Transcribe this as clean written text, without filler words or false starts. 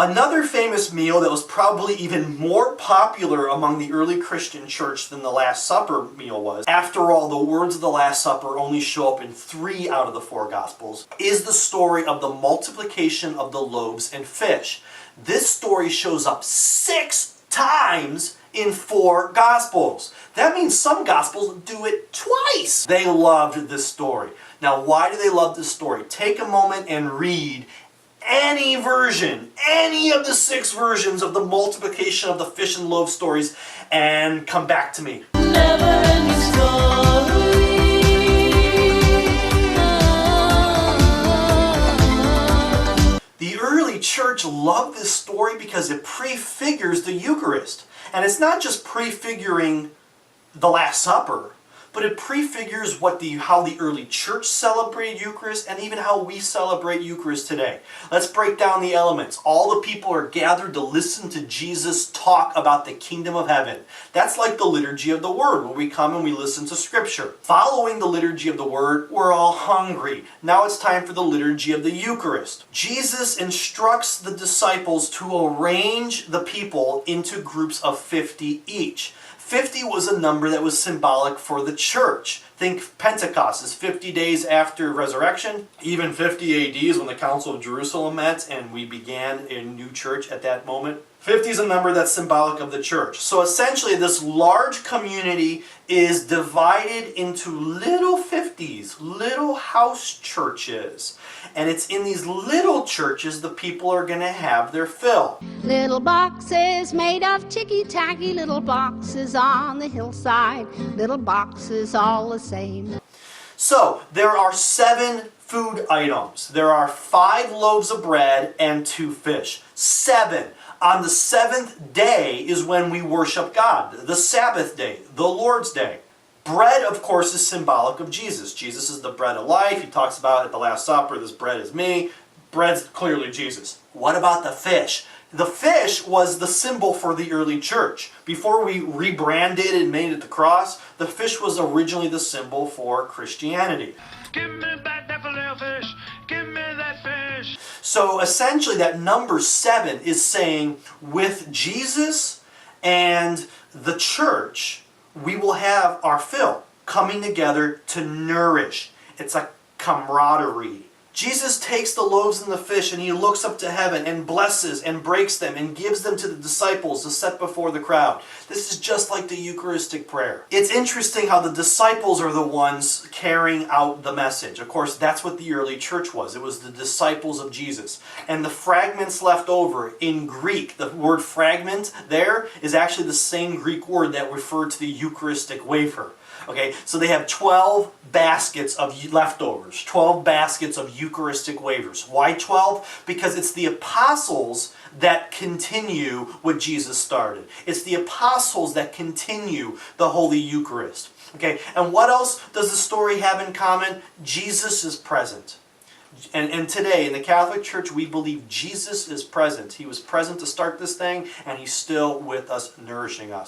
Another famous meal that was probably even more popular among the early Christian church than the Last Supper meal was, after all, the words of the Last Supper only show up in 3 out of the 4 Gospels, is the story of the multiplication of the loaves and fish. This story shows up 6 times in 4 Gospels. That means some Gospels do it twice. They loved this story. Now, why do they love this story? Take a moment and read any version, any of the 6 versions of the multiplication of the fish and loaves stories, and come back to me. Never-ending story. The early church loved this story because it prefigures the Eucharist. And it's not just prefiguring the Last Supper, but it prefigures how the early church celebrated Eucharist and even how we celebrate Eucharist today. Let's break down the elements. All the people are gathered to listen to Jesus talk about the kingdom of heaven. That's like the liturgy of the Word, where we come and we listen to Scripture. Following the liturgy of the Word, we're all hungry. Now it's time for the liturgy of the Eucharist. Jesus instructs the disciples to arrange the people into groups of 50 each. 50 was a number that was symbolic for the church. Think Pentecost is 50 days after resurrection. Even 50 AD is when the Council of Jerusalem met and we began a new church at that moment. 50 is a number that's symbolic of the church. So essentially this large community is divided into little 50s, little house churches. And it's in these little churches the people are going to have their fill. Little boxes made of ticky-tacky, little boxes on the hillside, little boxes all the same. So there are 7 food items. There are 5 loaves of bread and 2 fish. 7. On the 7th day is when we worship God. The Sabbath day, the Lord's day. Bread, of course, is symbolic of Jesus. Jesus is the bread of life. He talks about at the Last Supper, this bread is me. Bread's clearly Jesus. What about the fish? The fish was the symbol for the early church. Before we rebranded and made it the cross, the fish was originally the symbol for Christianity. Give me back that filet fish. Give me that fish. So essentially that number 7 is saying with Jesus and the church, we will have our fill, coming together to nourish. It's a camaraderie. Jesus takes the loaves and the fish and he looks up to heaven and blesses and breaks them and gives them to the disciples to set before the crowd. This is just like the Eucharistic prayer. It's interesting how the disciples are the ones carrying out the message. Of course, that's what the early church was. It was the disciples of Jesus. And the fragments left over in Greek, the word fragment there is actually the same Greek word that referred to the Eucharistic wafer. Okay, so they have 12 baskets of leftovers, 12 baskets of Eucharistic wafers. Why 12? Because it's the apostles that continue what Jesus started. It's the apostles that continue the Holy Eucharist. Okay, and what else does the story have in common? Jesus is present. And today, in the Catholic Church, we believe Jesus is present. He was present to start this thing, and He's still with us, nourishing us.